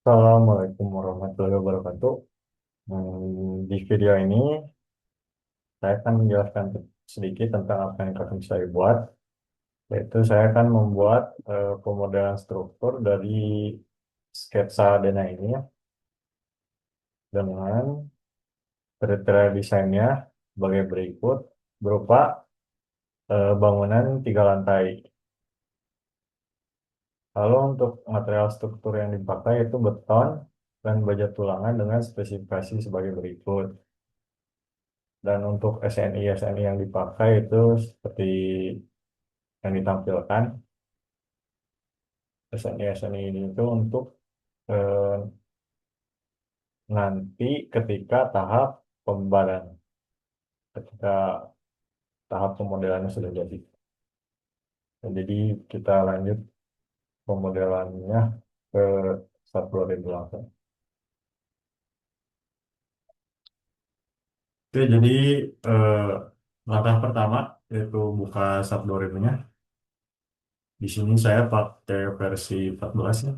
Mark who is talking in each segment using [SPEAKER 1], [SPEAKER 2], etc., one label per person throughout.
[SPEAKER 1] Assalamualaikum warahmatullahi wabarakatuh. Di video ini saya akan menjelaskan sedikit tentang apa yang akan saya buat, yaitu saya akan membuat pemodelan struktur dari sketsa dana ini ya, dengan kriteria desainnya sebagai berikut, berupa bangunan 3 lantai. Lalu untuk material struktur yang dipakai itu beton dan baja tulangan dengan spesifikasi sebagai berikut. Dan untuk SNI yang dipakai itu seperti yang ditampilkan. SNI ini itu untuk eh, nanti ketika tahap pembaran, ketika tahap pemodelannya sudah jadi. Dan jadi kita lanjut pemodelannya ke SAP 2008. Oke, jadi eh, langkah pertama yaitu buka SAP 2000-nya. Di sini saya pakai versi 14 ya.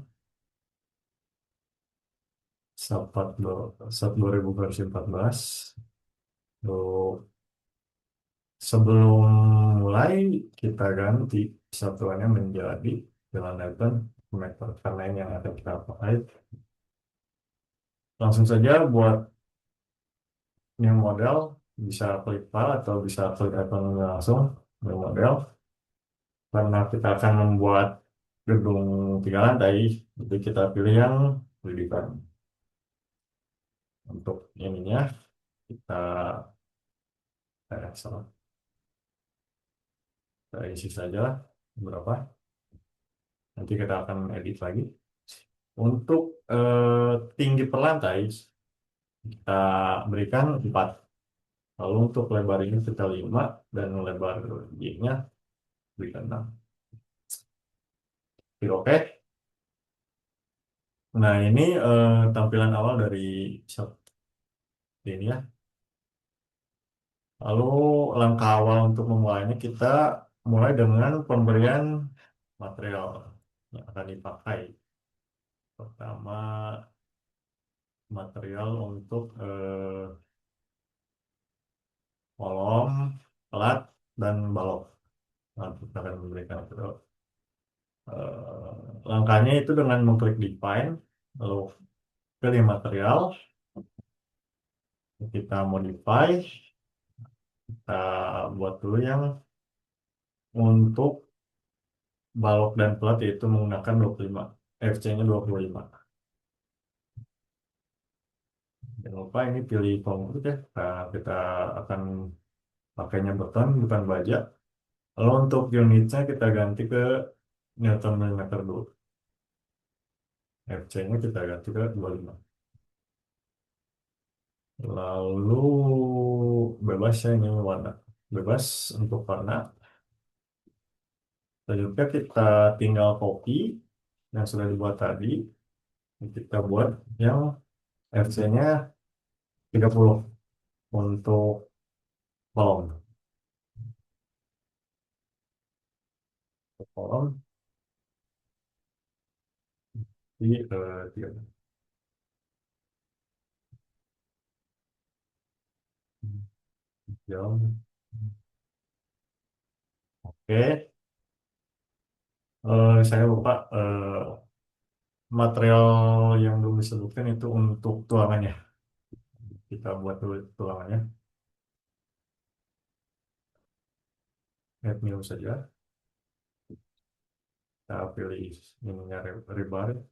[SPEAKER 1] SAP 2000 versi 14. Lalu sebelum mulai kita ganti satuannya menjadi kilonewton per meter karena ini yang akan kita pakai. Langsung saja buat new model, bisa klik file atau bisa klik icon langsung new model. Karena kita akan membuat gedung 3 lantai, jadi kita pilih yang pendidikan. Untuk ininya kita salah, kita isi saja berapa. Nanti kita akan edit lagi. Untuk tinggi per lantai kita berikan 4. Lalu untuk lebar ini kita 5 dan lebar Y-nya berikan 6. Oke. Nah, ini tampilan awal dari shop ini ya. Lalu langkah awal untuk memulainya kita mulai dengan pemberian material yang akan dipakai. Pertama, material untuk kolom, pelat, dan balok. Nah, kita akan memberikan itu. Langkahnya itu dengan mengklik define, lalu pilih material, kita modify, kita buat dulu yang untuk balok dan plat yaitu menggunakan 25, FC-nya 25. Jangan lupa ini pilih konkret ya, kita akan pakainya beton bukan baja. Lalu untuk unitnya kita ganti ke Newton millimeter dulu. FC-nya kita ganti ke 25. Lalu bebas ya, ini warna bebas untuk warna. Selanjutnya kita tinggal copy yang sudah dibuat tadi. Kita buat yang FC-nya 30 untuk kolom. Untuk kolom di 3 jam. Oke. Saya lupa material yang belum disebutkan itu untuk tulangannya. Kita buat dulu tulangannya. Add new saja. Kita pilih ininya rebar.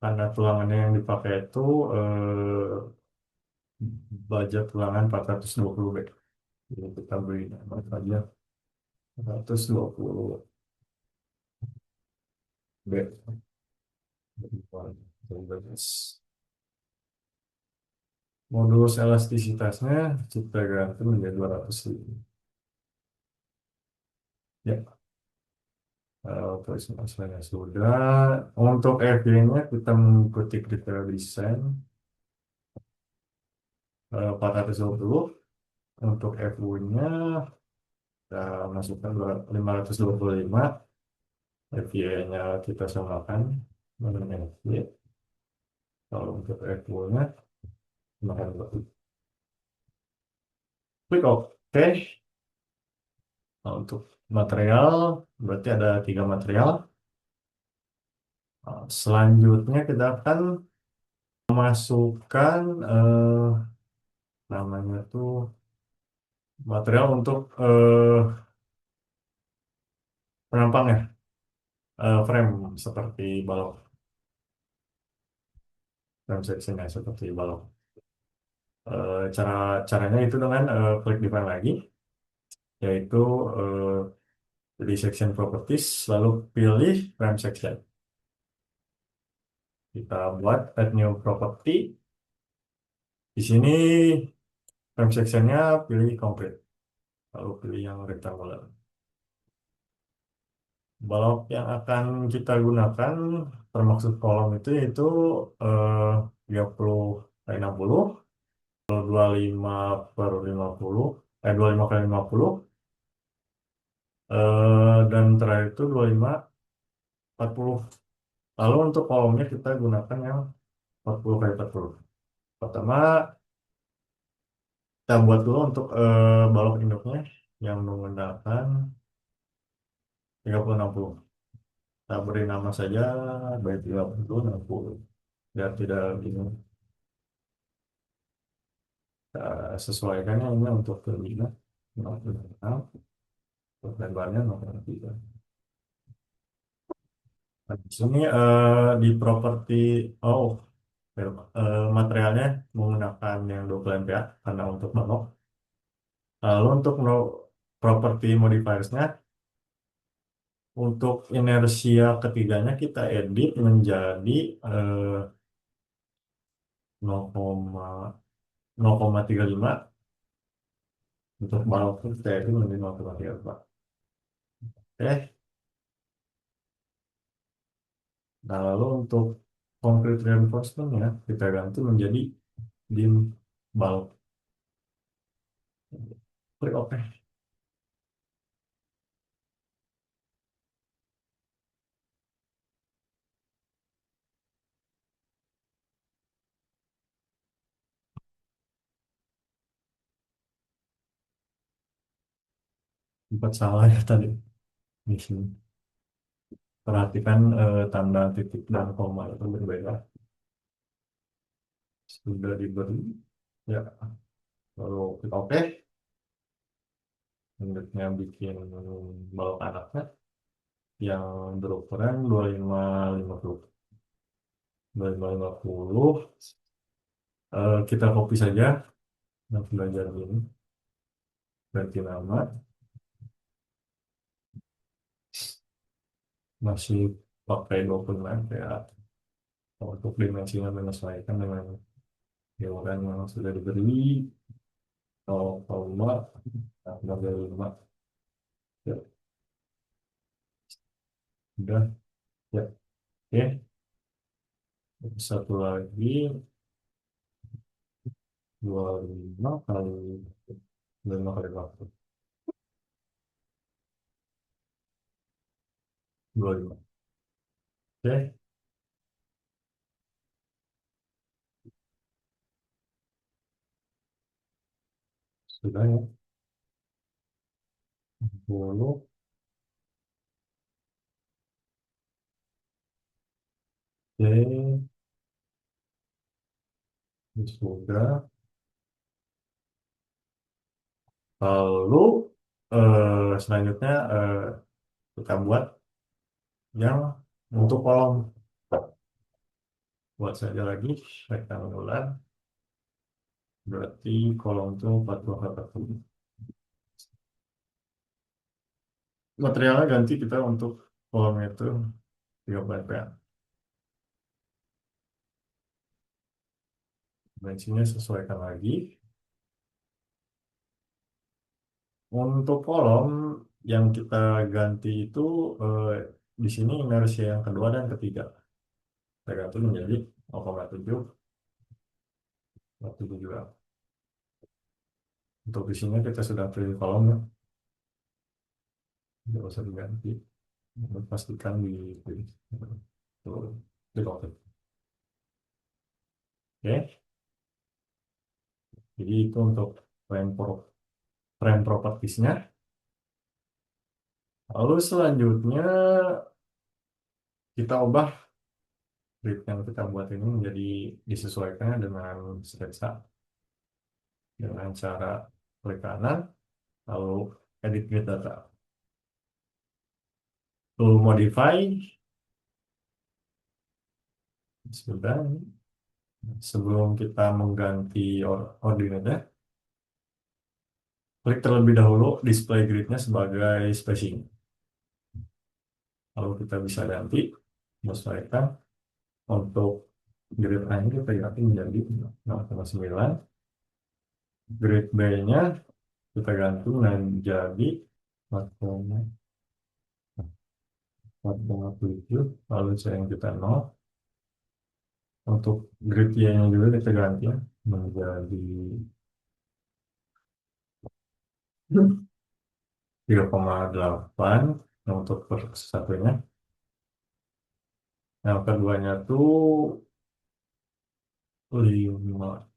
[SPEAKER 1] Karena tulangannya yang dipakai itu baja tulangan 420 B. Jadi kita beri nama saja 420 B. Modulus elastisitasnya kita ganti menjadi 205. Ya, terus masalahnya sudah. Untuk FG-nya kita mengikuti kriteria desain 420. Untuk FU-nya kita masukkan 525. FY-nya kita samakan namanya ya. Kalau untuk Apple-nya makan dulu. Klik OK. Nah, untuk material berarti ada 3 material. Nah, selanjutnya kita akan memasukkan namanya tuh material untuk penampang ya, frame seperti balok, frame section ya seperti balok. Cara caranya itu dengan klik define lagi, yaitu di section properties lalu pilih frame section. Kita buat add new property. Di sini frame sectionnya pilih complete, lalu pilih yang rectangular. Balok yang akan kita gunakan termaksud kolom itu yaitu eh, 30 kali 60, 25 per 50, 25 kali 50, dan terakhir itu 25 40. Lalu untuk kolomnya kita gunakan yang 40 kali 40. Pertama kita buat dulu untuk balok induknya yang menggunakan 30 60. Kita beri nama saja baik 30 60 biar tidak bingung. Kita sesuaikannya ini untuk kelima 56, untuk lebarnya 03. Nah, di sini di properti oh materialnya menggunakan yang 20 MPa karena untuk balok. Lalu untuk properti modifiersnya, untuk inersia ketiganya kita edit menjadi 0,35. Untuk balok kita edit menjadi 0,34. Oke. Nah, lalu untuk concrete reinforcement ya kita ganti menjadi dim balk. Klik OK. Sempat salah ya tadi di sini. Perhatikan tanda titik dan koma itu berbeda. Sudah diberi ya. Lalu klik OK. Selanjutnya bikin balok anaknya yang berukuran 25 50. 25 50. Kita copy saja yang belajar ini. Ganti nama. Masih pakai 25 ya. Untuk dimensinya menyesuaikan dengan ukuran yang sudah diberi. Kalau enggak, nah, dari 5 ya udah ya. Oke, satu lagi 25 kali 25 kali waktu 25. Oke, sudah ya. 10. Oke, ini sudah. Lalu selanjutnya kita buat yang untuk kolom. Buat saja lagi rectangular. Berarti kolom itu 40 kali 40. Materialnya ganti kita untuk kolom itu 30 PA. Dimensinya sesuaikan lagi. Untuk kolom yang kita ganti itu eh, di sini inersia yang kedua dan ketiga. Kita ganti menjadi 0,7 waktu juga. Untuk di sini kita sudah pilih kolomnya, tidak usah diganti. Pastikan dipilih. Tuh. Klik OK. Oke, jadi itu untuk frame propertiesnya. Lalu selanjutnya kita ubah grid yang kita buat ini menjadi disesuaikan dengan sketsa dengan cara klik kanan lalu edit grid data. Lalu modify sudah. Sebelum kita mengganti ordinate, klik terlebih dahulu display gridnya sebagai spacing. Lalu kita bisa ganti menyesuaikan untuk grid A ini kita ganti menjadi 0,9. Grid B-nya kita ganti menjadi 4,7. Lalu yang kita 0. Untuk grid Y-nya juga kita ganti ya, menjadi 3,8 untuk per satunya. Yang keduanya tuh 5,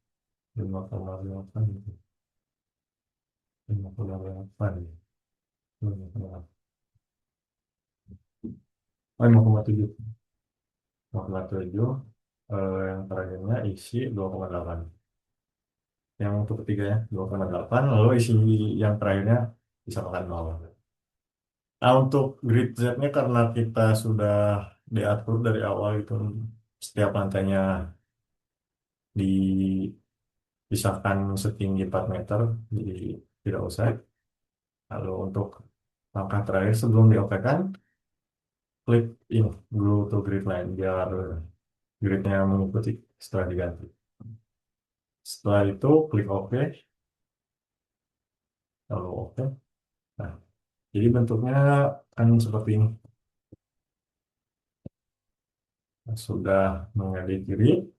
[SPEAKER 1] 5,8 gitu. 5,8 ya. 5,8. Oh, 5,7. 5,7. Yang terakhirnya isi 2,8. Yang untuk ketiganya 2,8. Lalu isi yang terakhirnya bisa makan 0. Nah, untuk grid Z-nya karena kita sudah diatur dari awal itu setiap lantainya dipisahkan setinggi 4 meter, jadi tidak usah. Lalu untuk langkah terakhir sebelum diopekan, klik ini glue to grid line biar gridnya mengikuti setelah diganti. Setelah itu klik OK, lalu OK. Nah, jadi bentuknya kan seperti ini. Nah, sudah mengedit grid.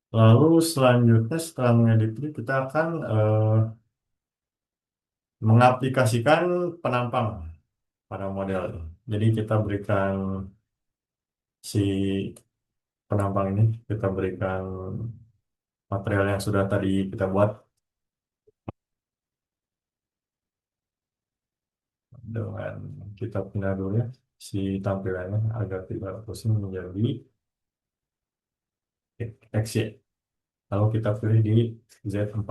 [SPEAKER 1] Lalu selanjutnya setelah mengedit grid kita akan mengaplikasikan penampang pada model ini. Jadi kita berikan si penampang ini, kita berikan material yang sudah tadi kita buat dengan kita pindah dulu ya si tampilannya agar tidak pusing menjadi XY. Lalu kita pilih di Z4.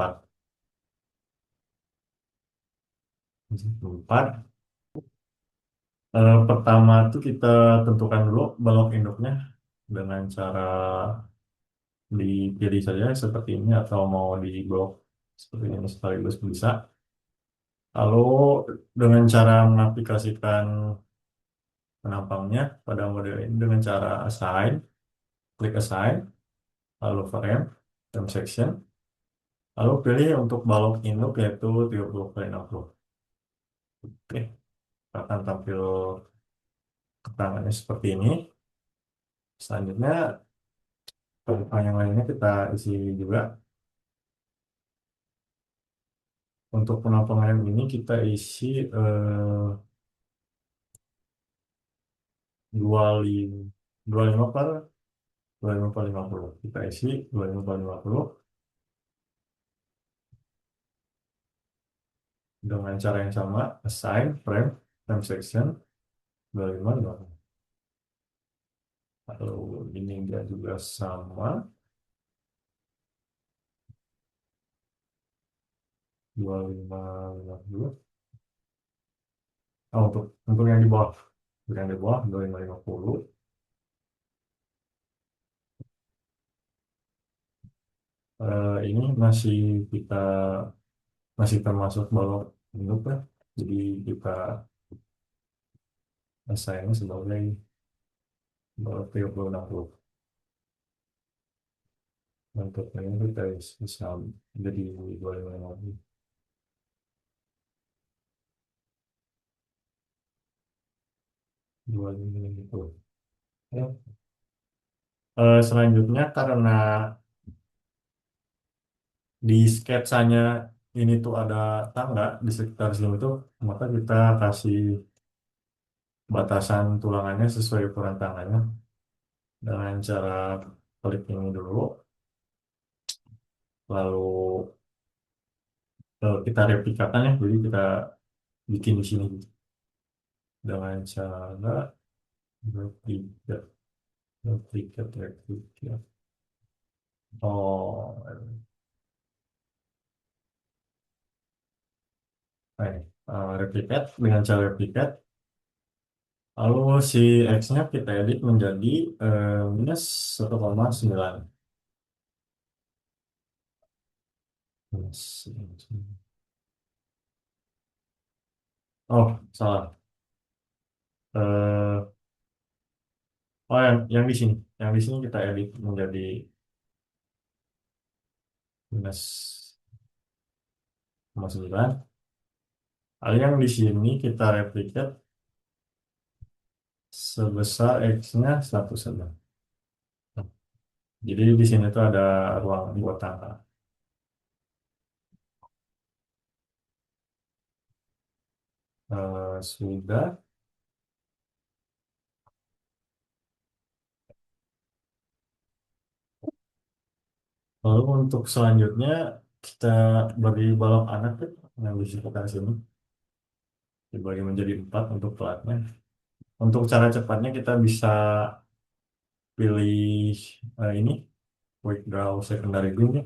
[SPEAKER 1] Z4. Pertama tuh kita tentukan dulu balok induknya dengan cara dipilih saja seperti ini atau mau di blok seperti ini sekaligus bisa. Lalu dengan cara mengaplikasikan penampangnya pada model ini dengan cara assign, klik assign, lalu frame section, lalu pilih untuk balok induk yaitu 30 kali 60. Oke, akan tampil keterangannya seperti ini. Selanjutnya penampang yang lainnya kita isi juga. Untuk penampangan ini kita isi 25 25 per 25 per 50. Kita isi 25 per 50 dengan cara yang sama, assign frame section 25 50. Lalu ini dia juga sama 25 50. Oh, untuk yang di bawah, untuk yang di bawah 25 50. Ini kita masih termasuk balok induk ya. Jadi kita assign sebagai balok 30 60. Untuk ini kita bisa jadi 25 50. 25 50. Ya. Selanjutnya karena di sketsanya ini tuh ada tangga di sekitar sini tuh, maka kita kasih batasan tulangannya sesuai ukuran tangannya dengan cara klik ini dulu, lalu kita replikakan ya, jadi kita bikin di sini gitu. Dengan cara replikat, replikat. Oh, nah ini, replikat dengan cara replikat, lalu si X-nya kita edit menjadi minus 1,9. Minus. Oh, salah. Eh, oh, yang di sini. Yang di sini kita edit menjadi minus 0,9. Lalu yang di sini kita replikat sebesar X-nya 1 saja. Jadi di sini tuh ada ruang buat angka. Sudah. Lalu untuk selanjutnya kita bagi balok anak ya, yang di sekitar sini dibagi menjadi 4 untuk platnya. Untuk cara cepatnya kita bisa pilih ini quick draw secondary bin ya,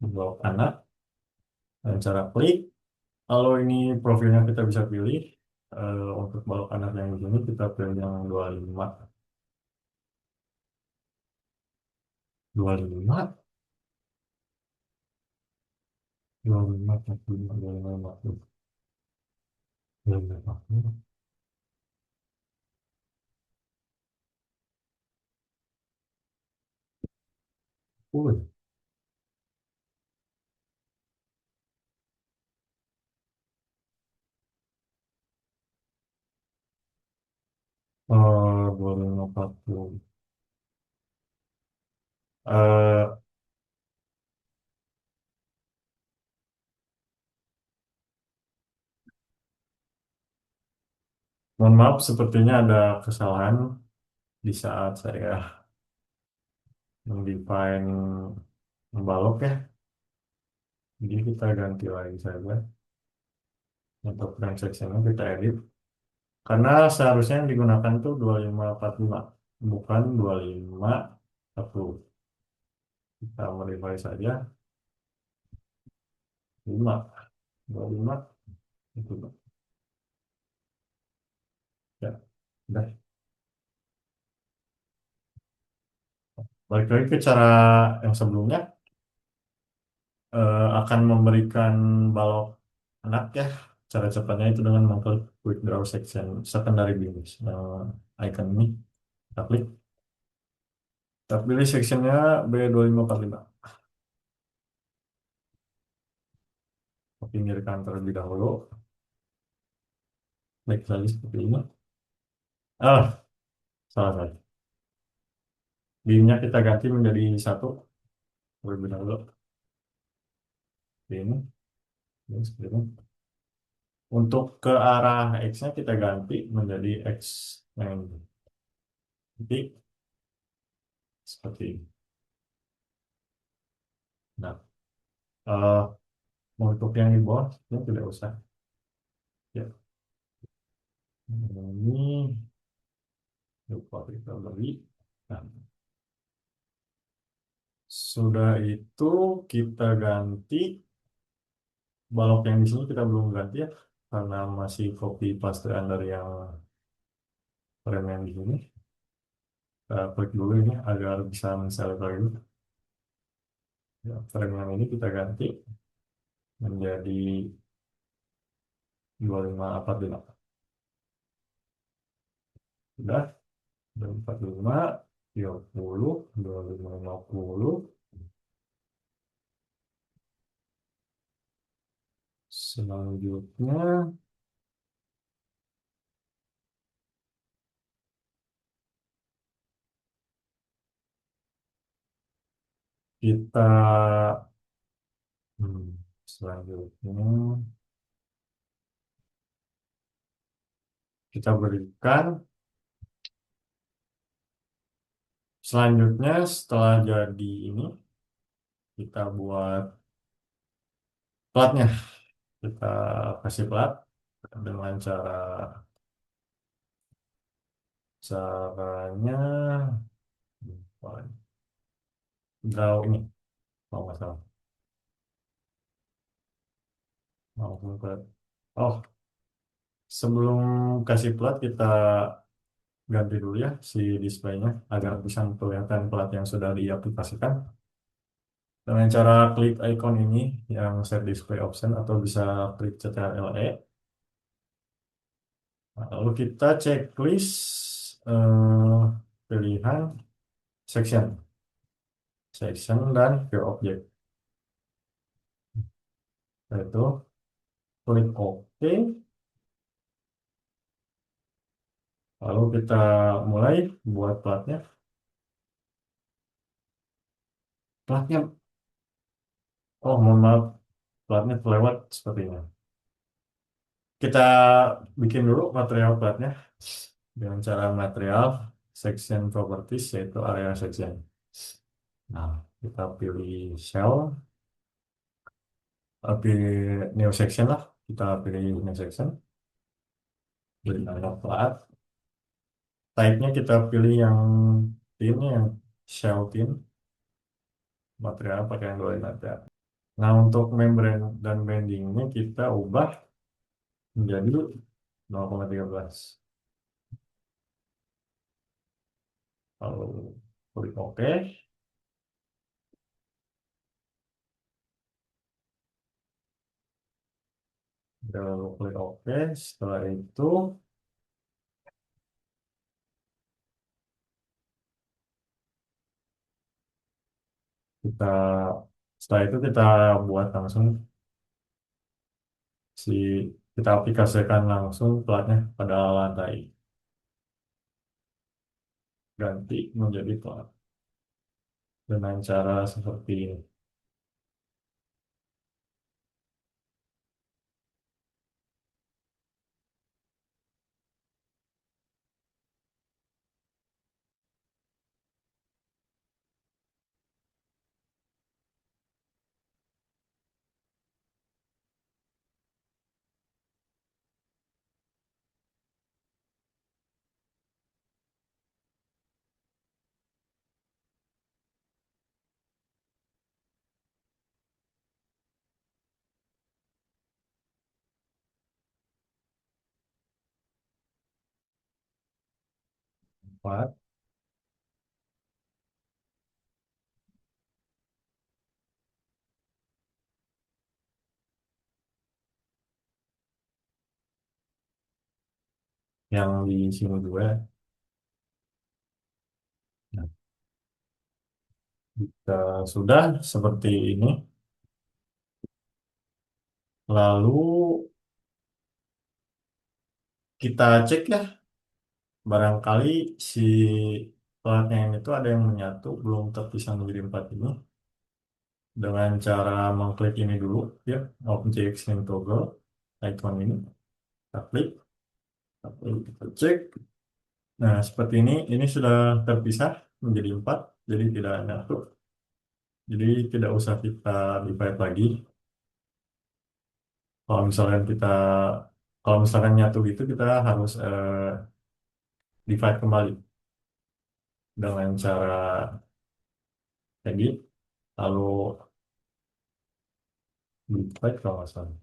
[SPEAKER 1] balok anak dan cara klik. Kalau ini profilnya kita bisa pilih untuk balok anak yang di sini kita pilih yang 25, 25, 25, 45, 25, 25. Oh, 25, 40. Eh, Mohon maaf, sepertinya ada kesalahan di saat saya mendefine balok ya. Jadi kita ganti lagi saja. Untuk transaction kita edit. Karena seharusnya yang digunakan tuh 2545, bukan 2540. Kita modify saja 5, 25, itu. Ya, udah. Balik lagi ke cara yang sebelumnya, akan memberikan balok anak ya. Cara cepatnya itu dengan mengklik quick draw section secondary views. Icon ini kita klik. Kita pilih sectionnya B2545. Pinggirkan terlebih dahulu. Baik lagi seperti ini. Ah, salah saya. Beamnya kita ganti menjadi 1 terlebih dahulu. Seperti ini seperti ini. Untuk ke arah X-nya kita ganti menjadi X yang titik seperti ini. Nah, eh, untuk yang di bawah ini tidak usah. Ya, ini lupa kita beri. Nah, sudah itu kita ganti balok yang di sini kita belum ganti ya karena masih copy paste dari yang frame yang di sini. Kita klik dulu ini agar bisa men-select lagi. Ya, frame yang ini kita ganti menjadi 2545. Sudah 25, 30, 2550. Selanjutnya kita selanjutnya kita berikan. Selanjutnya setelah jadi ini, kita buat platnya. Kita kasih plat dengan caranya draw ini, kalau nggak salah. Langsung ke, oh, sebelum kasih plat kita ganti dulu ya si displaynya agar bisa kelihatan plat yang sudah diaplikasikan dengan cara klik icon ini yang set display option atau bisa klik CTRL-E. Nah, lalu kita checklist pilihan section dan view object, yaitu klik OK. Lalu kita mulai buat platnya. Oh, mohon maaf, platnya terlewat sepertinya. Kita bikin dulu material platnya dengan cara material section properties, yaitu area section. Nah, kita pilih shell, pilih new section lah. Kita pilih new section, pilih nama plat. Type-nya kita pilih yang thin, yang shell thin. Material pakai yang 2 aja. Nah, untuk membrane dan bendingnya kita ubah menjadi 0,13. Lalu klik OK. Lalu klik OK. Setelah itu kita setelah itu kita buat langsung si kita aplikasikan langsung platnya pada lantai, ganti menjadi plat dengan cara seperti ini. Plat yang di sini juga. Nah, kita sudah seperti ini. Lalu kita cek ya, barangkali si platnya ini tuh ada yang menyatu belum terpisah menjadi 4 ini, dengan cara mengklik ini dulu ya, object link toggle icon ini, kita klik, lalu kita cek. Nah, seperti ini sudah terpisah menjadi 4, jadi tidak nyatu, jadi tidak usah kita divide lagi. Kalau misalkan kita kalau misalkan nyatu gitu, kita harus divide kembali dengan cara edit, lalu divide kalau nggak salah.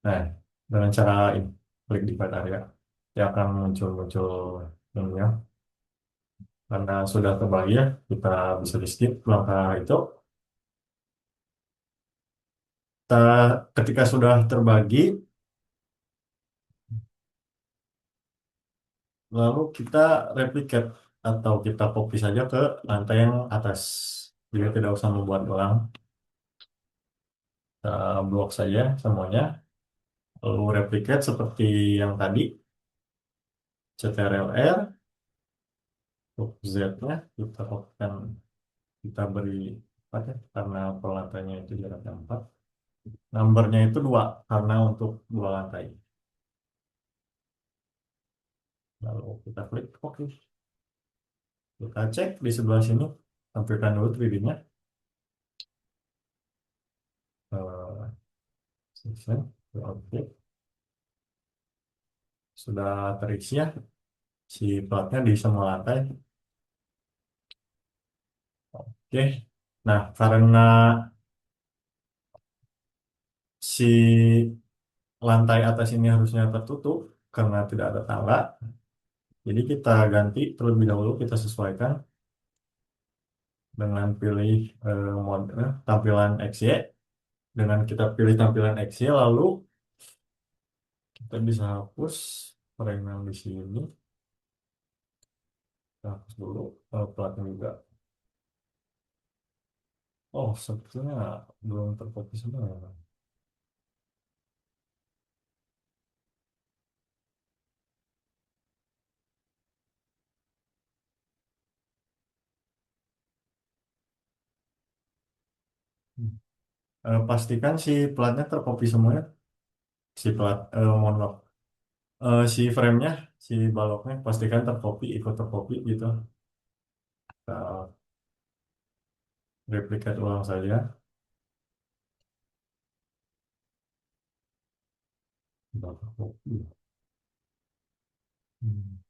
[SPEAKER 1] Nah, dengan cara ini, klik divide area, dia akan muncul-muncul ininya. Karena sudah terbagi ya, kita bisa di skip langkah itu. Kita, ketika sudah terbagi, lalu kita replicate atau kita copy saja ke lantai yang atas. Jadi tidak usah membuat ulang. Kita blok saja semuanya. Lalu replicate seperti yang tadi. CTRL-R. Untuk Z-nya kita lakukan, kita beri 4 ya, karena per lantainya itu jaraknya 4. Numbernya itu 2 karena untuk 2 lantai. Lalu kita klik oke. Kita cek di sebelah sini, tampilkan dulu 3D-nya. Eh, Section, oke, sudah terisi ya si platnya di semua lantai. Oke, nah karena si lantai atas ini harusnya tertutup karena tidak ada tangga, jadi kita ganti terlebih dahulu, kita sesuaikan dengan pilih mode tampilan XY. Dengan kita pilih tampilan XY, lalu kita bisa hapus frame yang di sini. Kita hapus dulu platnya juga. Oh, sebetulnya belum terfokus semua. Pastikan si platnya tercopy semuanya. Si plat, mohon maaf. Si framenya, si baloknya, pastikan tercopy, ikut tercopy gitu. Kita replikat ulang saja. Sudah tercopy. Hmm.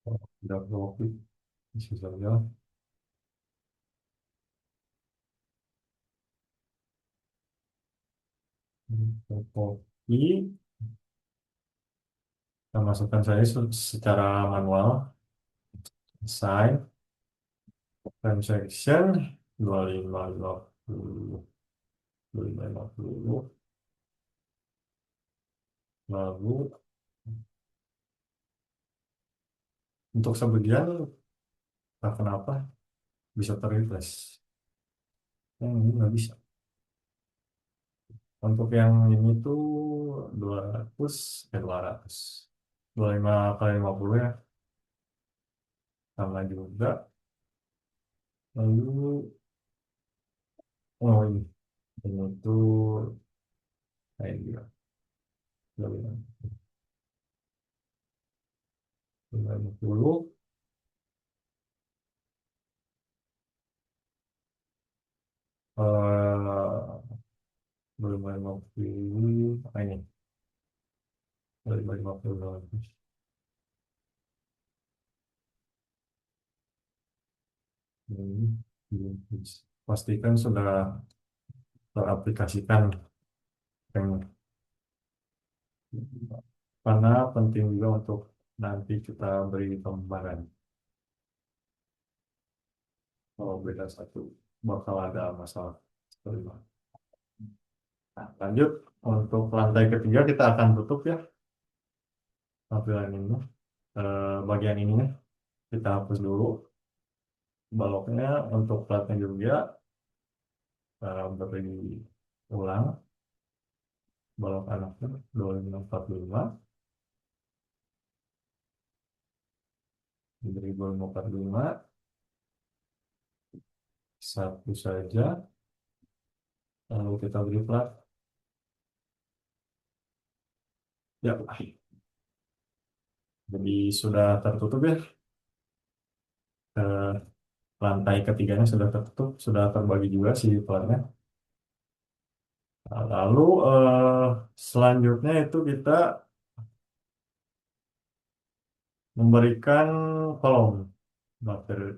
[SPEAKER 1] Oh, sudah tercopy. Bisa saja. Tercopy. Kita masukkan saja secara manual. Sign, frame section, 2550, 2550. Lalu untuk sebagian, entah kenapa bisa terreplace. Yang ini nggak bisa. Untuk yang ini tuh 200, 200. 25 kali 50 ya, sama juga. Lalu, oh ini tuh kayak gitu. 50, 2550, ini 2550. Ini, pastikan sudah teraplikasikan yang, karena penting juga untuk nanti kita beri gambaran. Kalau beda satu bakal ada masalah. Nah, lanjut untuk lantai ketiga kita akan tutup ya tampilan ini. Bagian ininya kita hapus dulu baloknya. Untuk platnya juga beri ulang balok anaknya 2545, diberi 2545 satu saja, lalu kita beri plat ya. Jadi sudah tertutup ya. Eh, Lantai ketiganya sudah tertutup, sudah terbagi juga si platnya. Nah, lalu selanjutnya itu kita memberikan kolom,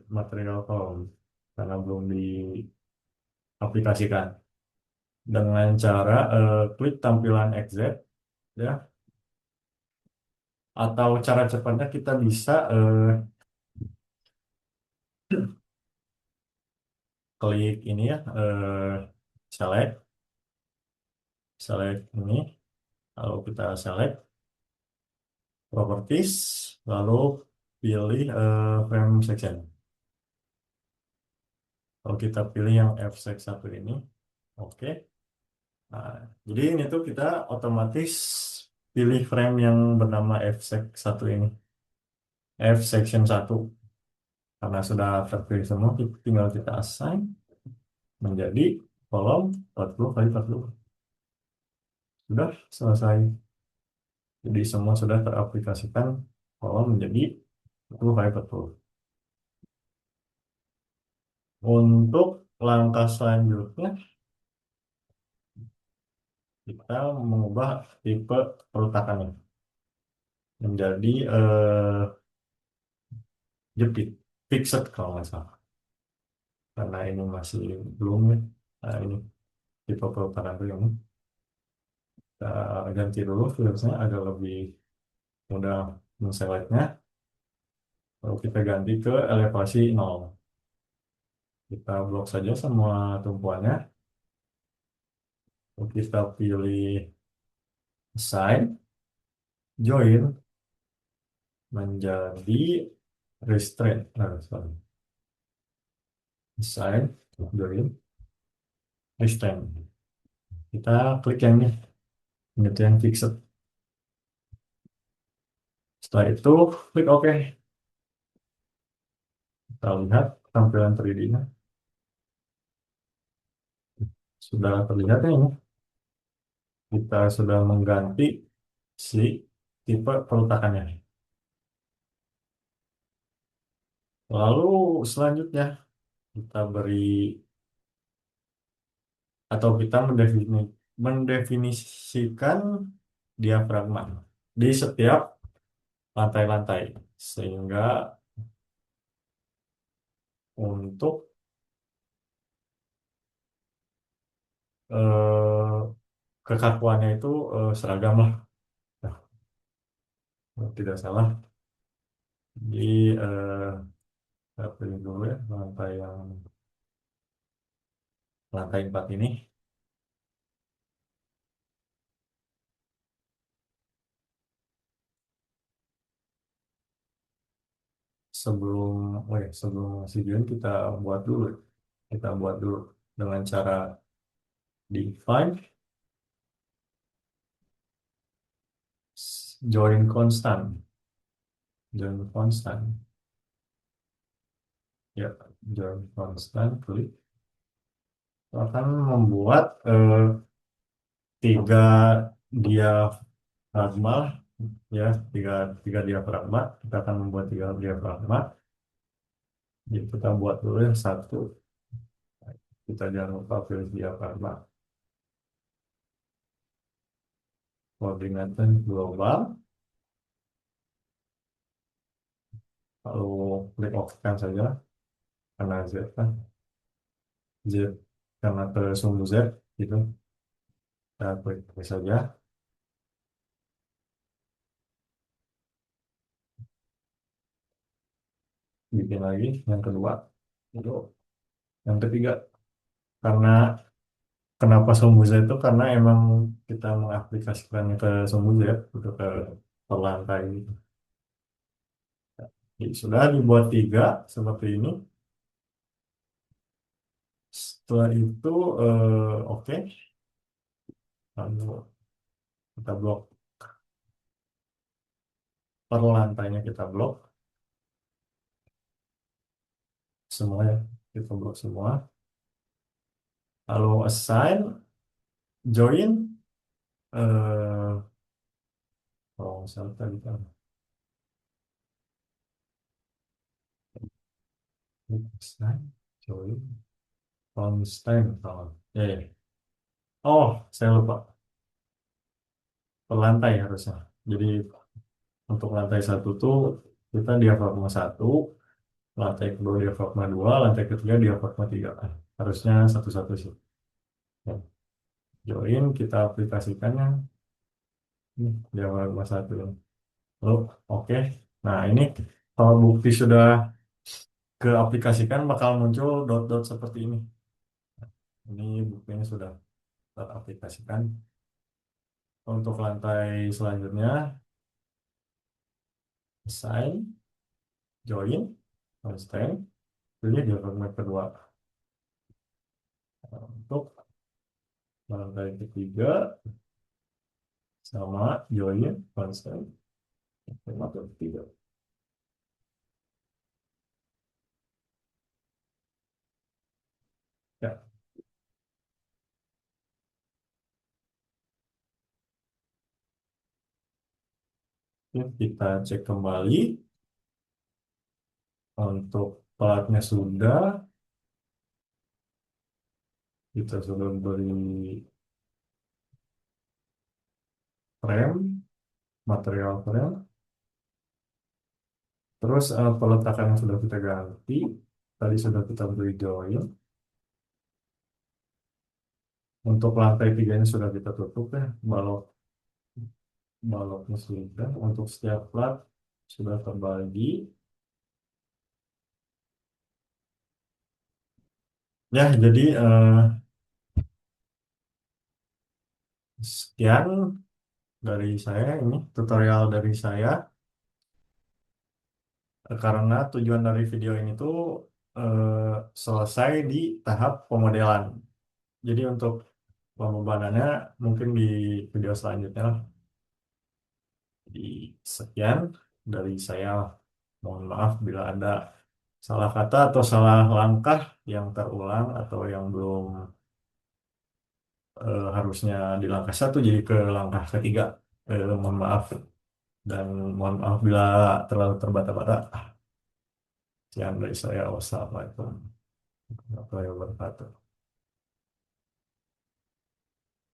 [SPEAKER 1] material kolom karena belum diaplikasikan dengan cara klik tampilan XZ ya, atau cara cepatnya kita bisa klik ini ya, select select ini, lalu kita select properties, lalu pilih frame section. Kalau kita pilih yang F1 ini, oke. Nah, jadi ini tuh kita otomatis pilih frame yang bernama F1 ini, F section 1. Karena sudah terpilih semua, tinggal kita assign menjadi kolom 40 kali 40. Sudah selesai. Jadi semua sudah teraplikasikan kalau menjadi betul kayak betul. Untuk langkah selanjutnya, kita mengubah tipe peletakannya menjadi jepit, fixed kalau nggak salah. Karena ini masih belum ya. Nah, ini tipe peletakan itu yang kita ganti dulu filternya agar lebih mudah menseletnya. Lalu kita ganti ke elevasi 0. Kita blok saja semua tumpuannya. Lalu kita pilih assign, join menjadi restraint. Sorry. Assign, join, restraint. Kita klik yang ini, itu yang fixed. Setelah itu, klik OK. Kita lihat tampilan 3D-nya. Sudah terlihat ya ini. Kita sudah mengganti si tipe peletakannya. Lalu selanjutnya kita beri atau kita mendefinisikan diafragma di setiap lantai-lantai sehingga untuk eh, kekakuannya itu seragam lah. Nah, kalau tidak salah di saya pilih dulu ya lantai 4 ini sebelum sebelum video kita buat dulu kita buat dulu dengan cara define join constant ya join constant klik akan membuat tiga diafragma ya tiga tiga diafragma kita akan membuat tiga diafragma jadi kita buat dulu yang satu kita jangan lupa pilih diafragma koordinatnya global lalu klik OK kan saja karena Z kan Z karena ke sumbu Z gitu kita klik OK saja bikin lagi yang kedua itu yang ketiga karena kenapa sumbu Z itu karena emang kita mengaplikasikannya ke sumbu Z gitu ke perlantai gitu. Jadi, sudah dibuat tiga seperti ini setelah itu oke lalu kita blok per lantainya kita blok semua ya kita blok semua lalu assign join kalau misalnya tadi kan assign join constant kalau ya. Oh saya lupa per lantai harusnya jadi untuk lantai satu tuh kita diafragma satu lantai kedua diafragma dua lantai ketiga diafragma tiga harusnya satu-satu sih. Ya. Join kita aplikasikannya diafragma satu lalu oke. Nah ini kalau bukti sudah keaplikasikan bakal muncul dot-dot seperti ini. Ini buktinya sudah teraplikasikan. Untuk lantai selanjutnya, assign, join, constant, pilih diagram kedua. Untuk lantai ketiga, sama join, constant, lantai ketiga. Ya, Oke, kita cek kembali untuk platnya sudah, kita sudah beri frame, material frame, terus peletakan yang sudah kita ganti, tadi sudah kita beri join, untuk lantai tiganya sudah kita tutup ya, balok baloknya sudah, untuk setiap plat sudah terbagi. Ya, jadi sekian dari saya ini tutorial dari saya. Karena tujuan dari video ini tuh selesai di tahap pemodelan. Jadi untuk pembebanannya mungkin di video selanjutnya lah. Jadi sekian dari saya. Mohon maaf bila ada salah kata atau salah langkah yang terulang atau yang belum harusnya di langkah satu jadi ke langkah ketiga. Mohon maaf dan mohon maaf bila terlalu terbata-bata. Sekian dari saya. Wassalamualaikum warahmatullahi wabarakatuh.